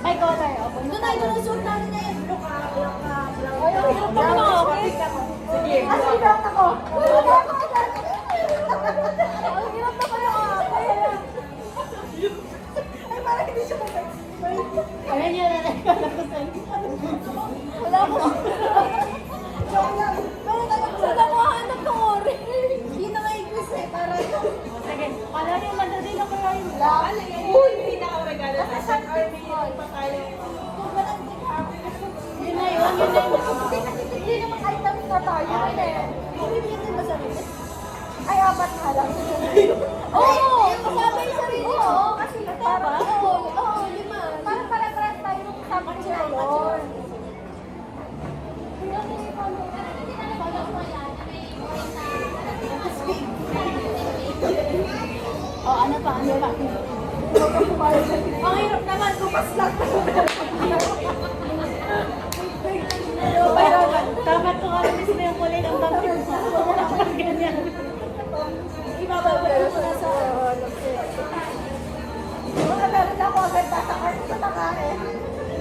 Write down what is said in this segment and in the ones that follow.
May color, opo. Doon tayo doon ang suot natin na yun. Blue ka, black ka, brown ka. Ay, hirap ako na, okay? Sige, Ay, hirap ako. Ang hirap na pala ako. Ay, parang hindi siya mabay. Ayan yun, alam ko sa'yo. Wala ko. Wala ko hanap ng orange. Hindi na nga i-quiz eh. Para Sige, pala rin madali na kaya yun. Uy, pinaka-regalo sa San Armin. Pa tayo. Yun na yun, yun na yun. Hindi naman kahit kami na tayo. Bibigyan mo sa rin. Ay, apat na lang. Oo! Kasama yung sarili. Oo, kasi parang, oo, lima. Parang para-paras tayo nung kasama siya yun. O, ano pa, ano pa? Ang hirap naman, bukas lang. Dapat ko kami mismo yung kulay ng dami mo. Ganyan. Ibababala ko na sa meron ako agad sa cart sa takain.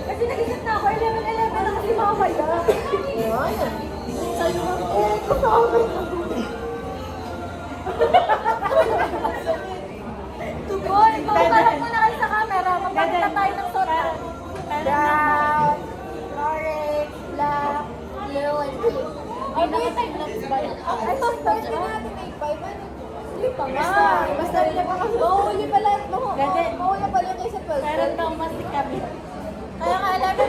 Kasi nagisip na ako, 11-11 na kasi mamaya. Ayan. Sa'yo nga, kasama na. Tuboy, kumarap mo na kayo sa camera. Magpakita tayo ng suot. Brown, orange, black, blue, and pink. Ano yung type na ba yan? Ay, ito, hindi natin may 5. Hindi pa nga. Basta rin pa kasi. Mahuli pala. Mahuli pala yung isa 12. Meron daw mastik kami. Kaya nga 11.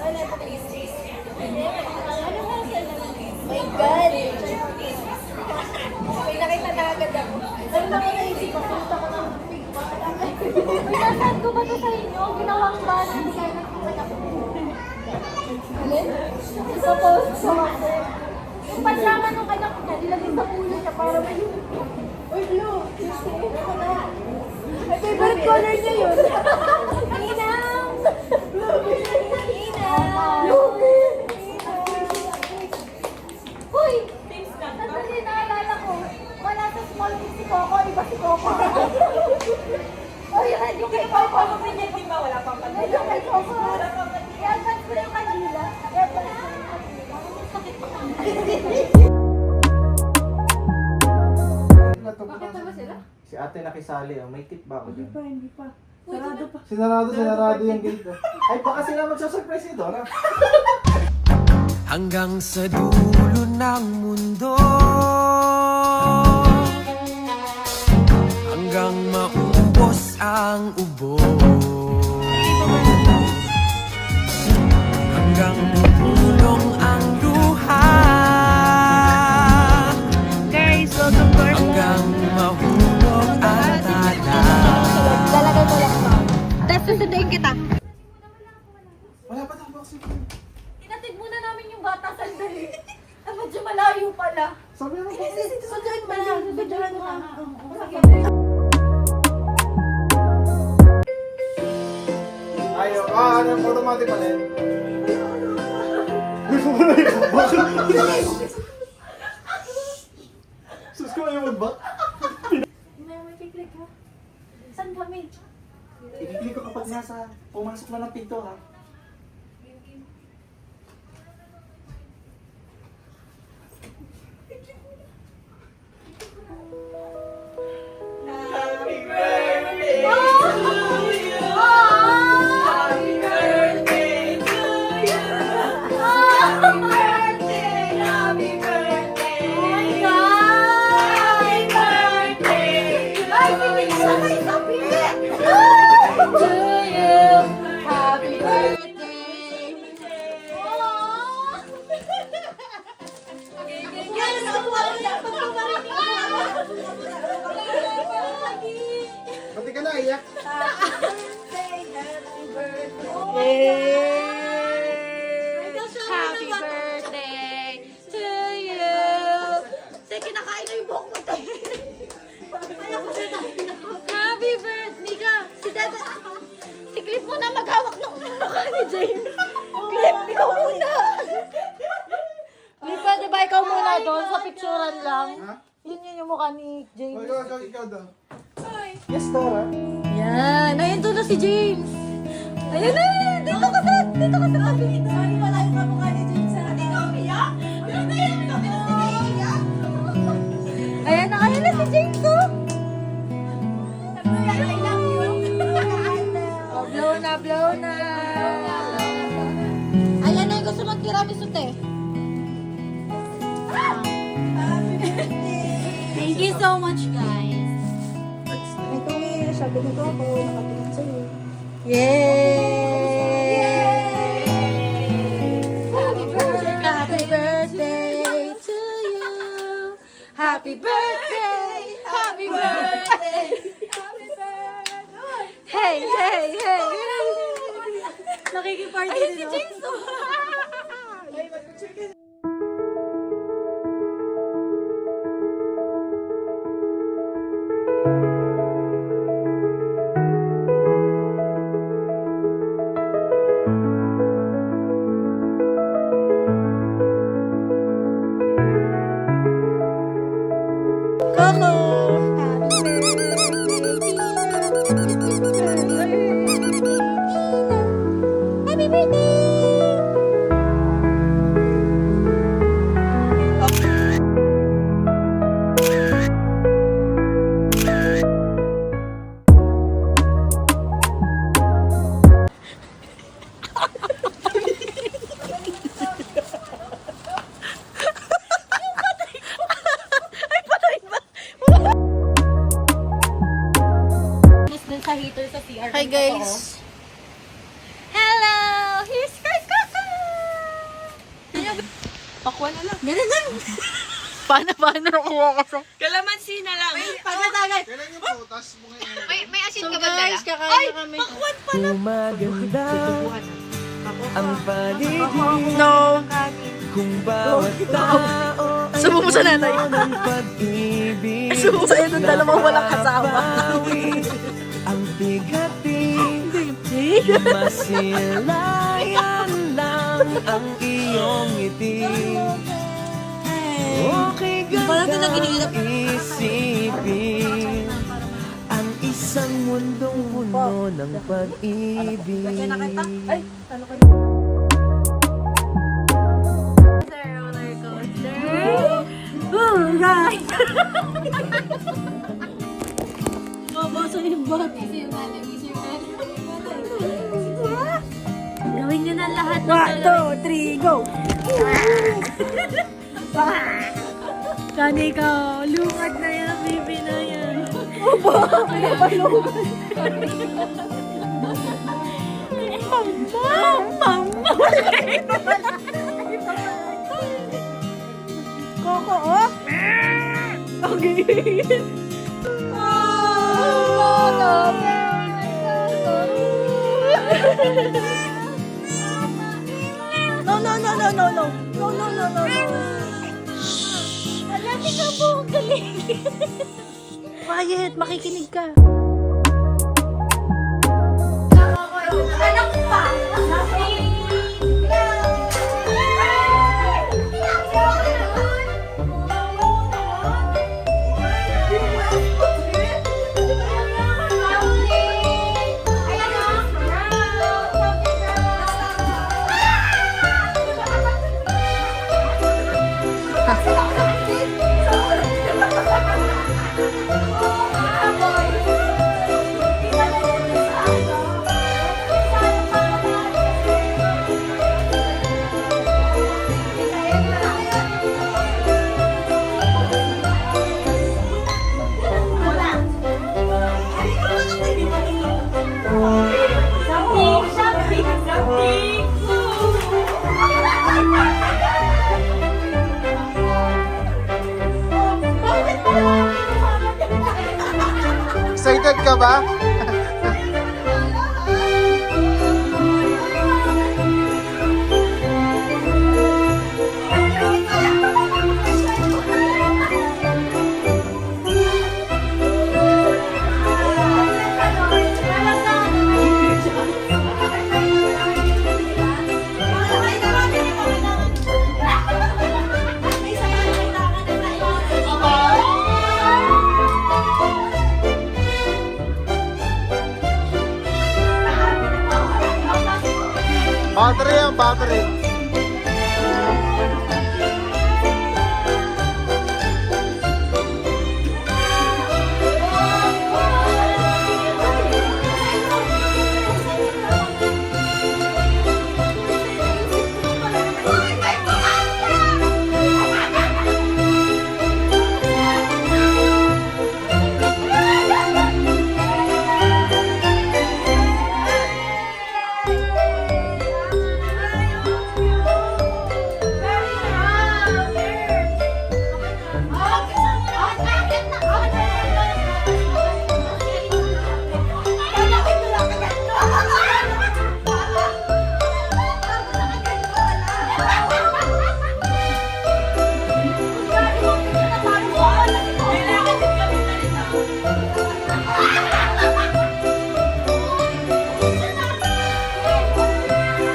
Ano nga sa My God! May nakita na agad ako. Ano na naisip ko? Punta ko ng big bag. May nasaan ko ba ito sa inyo? Ginawang ba? Hindi kayo nakita ako. Alin? Suppose sa kasi. Yung pansama nung anak niya, nilagay sa ulo niya para may... Uy, blue! Ano na? May favorite color niya yun. Inang! Inang! Uy! Sandali, naalala ko. Wala sa small kids si Coco, iba si Coco. Uy, yung kay Coco. Di ba wala pang kanila? Yung kay Coco. I-advance ko na yung kanila. I-advance ko na yung Bakit ba sila? Si ate nakisali, oh. May tip ba ako dyan? Hindi pa. Sarado pa. Sinarado yung gate. Oh. Ay, baka sila magsasurprise ni Dora. Hanggang sa dulo ng mundo, hanggang maubos ang ubo, hanggang bumulong ang luha, Guys, welcome to our hanggang mahulog ang tala. Lalagay ko lang ito. Tapos susunduin kita. Wala pa tayong boxing. Tinatid muna namin yung bata sandali. Ang medyo malayo pala. Sabi mo po. Sunduin mo lang. Sunduin mo. Ayaw, ano yung automatic pa rin? Gusto mo na yung back? Sus ko ayaw mag-back? May kiklik ha. Saan kami? Ikiklik ko kapag nasa pumasok na ng pinto ha. Pati ka na iyak. Happy birthday to you. Sige, kinakain na yung buhok mo. Happy birthday ka. Si Dada. Si Cliff muna maghawak ng mukha ni James. Cliff, ikaw muna. Cliff, pwede ba ikaw muna doon sa picturean lang? Ha? Yun yung mukha ni James. Ikaw daw. Yes, Dora. Yan. Ayun, si James. Ayun na! Dito ka sa tabi. Sorry pala yung kamukha ni James. Hindi ka umiyak? Ayan na si James, oh. I love you. Oh, blow na. Ayan na, gusto mag-tiramisu, te. Happy birthday. Thank you so much, guys. Ito eh, sabi nito ako, nakatingin sa'yo. Yay! Happy birthday to you. Happy birthday. Happy birthday. Hey. Nakikiparty din. Ay, si James. Happy birthday! Sa heater sa CR. Hi guys. Hello! Here's Kaka! Pakwan na lang. Ganun lang. Paano nakuha ka sa... Kalamansi na lang. Tagay. May asin So ka ba dala? guys, kakain na kami. Gumaganda ang paligid No. kung bawat tao ay Subo mo sa nanay. puno ng pag-ibig. Subo sa inyo, dalawang walang kasama. Nabawi ang bigati, masilayan lang ang iyong ngiti. Okay ganda isipin ang isang mundong puno ng pag-ibig. Roller coaster. Oh, guys! Boboso yung body. Gawin nyo na lahat ng 1, 2, 3, go! Kani ka, lumad na yan, baby na yan. Coco, oh! No. Malaki ka po, ang galing. Quiet, makikinig ka. Anak pa! Excited ka ba? Battery yan, battery.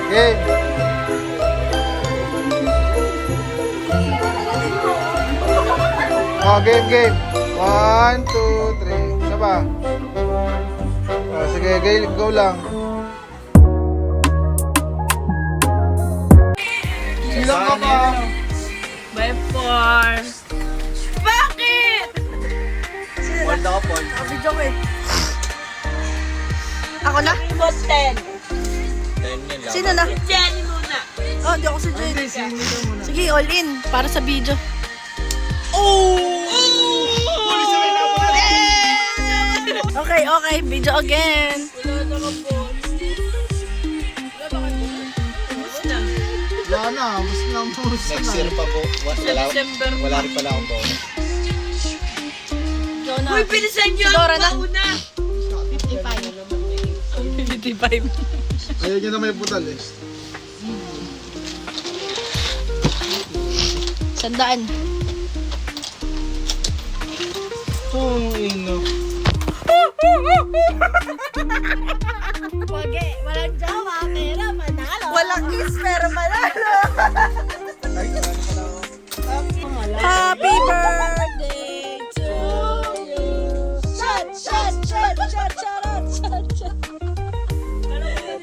Game. Oh, game. 1, 2, 3. Isa pa. Oh, sige, go lang. Silang ka pa. By 4. Bakit? Hold ako, Paul. Video ko eh. Ako na? Bot 10. Sino na? Jenny muna. Oh, hindi ako si Joy. Sige, all in. Para sa video. Okay. Video again. Wala na, mas na. Next year pa po. December. Wala rin pala akong bonus. Uy, pinisan nyo Dora na. ang mauna. 55. Ayaw nyo na may putal eh. 100. Oh, ino. Wage, walang jawa, pero manalo. Walang kiss, pero manalo. Happy birthday to you. Shot.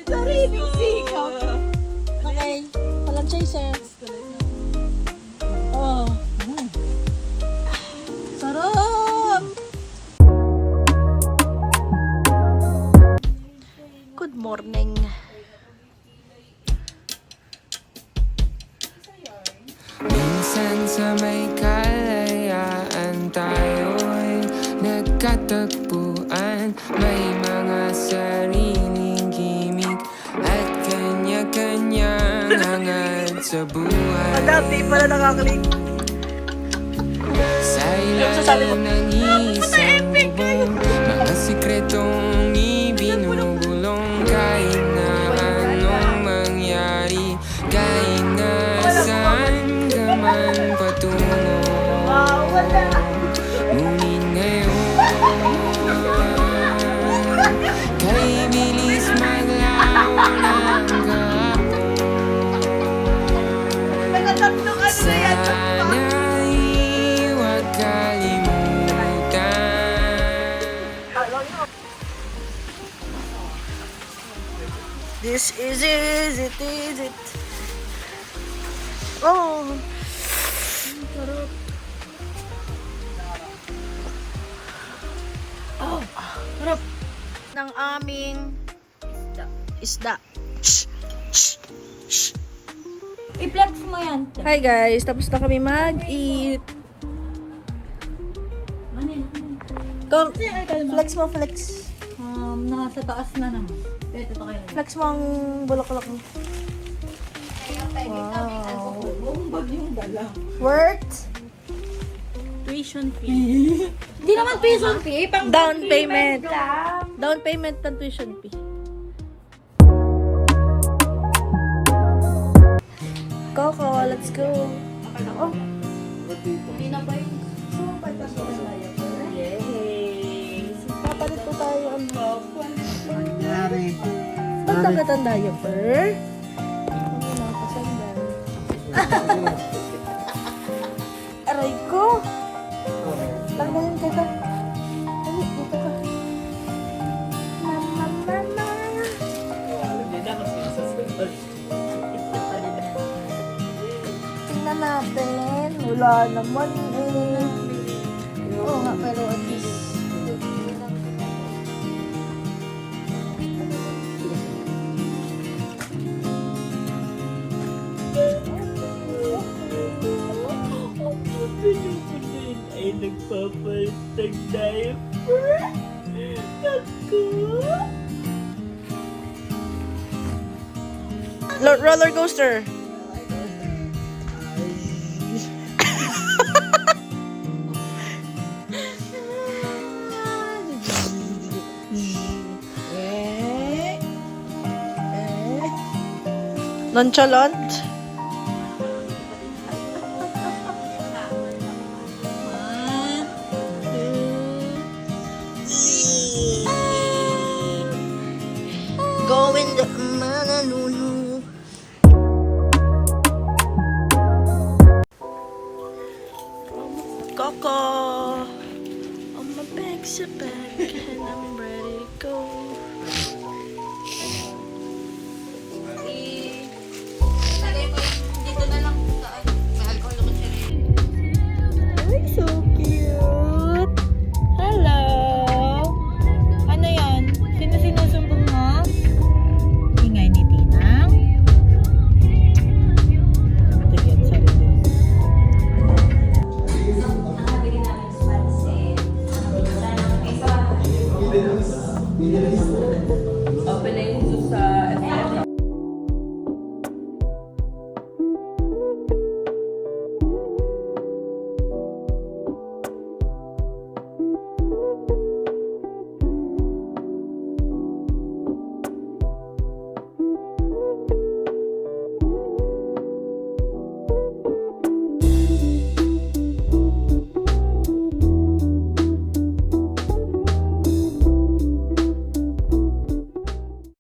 Sariling sikaw. Okay, walang chaser. Oh. Sarap! Good morning. Minsan sa may kalayaan tayo'y nagkatagpuan. May mga sariling gimmick at kanya-kanyang hangad sa buhay. Madami pala nakaklik. Sa ilalim ng isang bubong, mga sikretong ibinubulong. Kahit na anong mangyari, kahit na saan ka man patungo. Ngunit ngayon, kay bilis maglaw ng kahapon. Sana'y huwag kalimutan. This is it. Oh. Sarap. Oh, sarap. Ng aming isda. I-flex mo yan. Hi guys, tapos na kami mag-eat. Go, flex mo, flex. Nasa taas na naman. Ito kayo. Flex mo ang bulaklak mo. Wow. Worth? Tuition fee. Hindi naman tuition fee. Pang Down payment. lang. Down payment ng tuition fee. Coco, let's go. Oh. Hindi na ba yung... Papalit po tayo ang Nangyari. ba't nagatanda yung per? Ano na, pasandal. Aray ko! Tanggalin kita. Dali, dito ka. Mama. Wala naman eh. Oo nga, pero at least... Ay nagpapalit ng diaper. Naku. Roller coaster. Nonchalant. Going the Manalulu. Coco. On my back's a back and I'm ready to go. Ay, so cute. Hello. Ano yan? Sino sinusumbong mo? Ingay ni Tinang. Tigyan sarili. Bilis.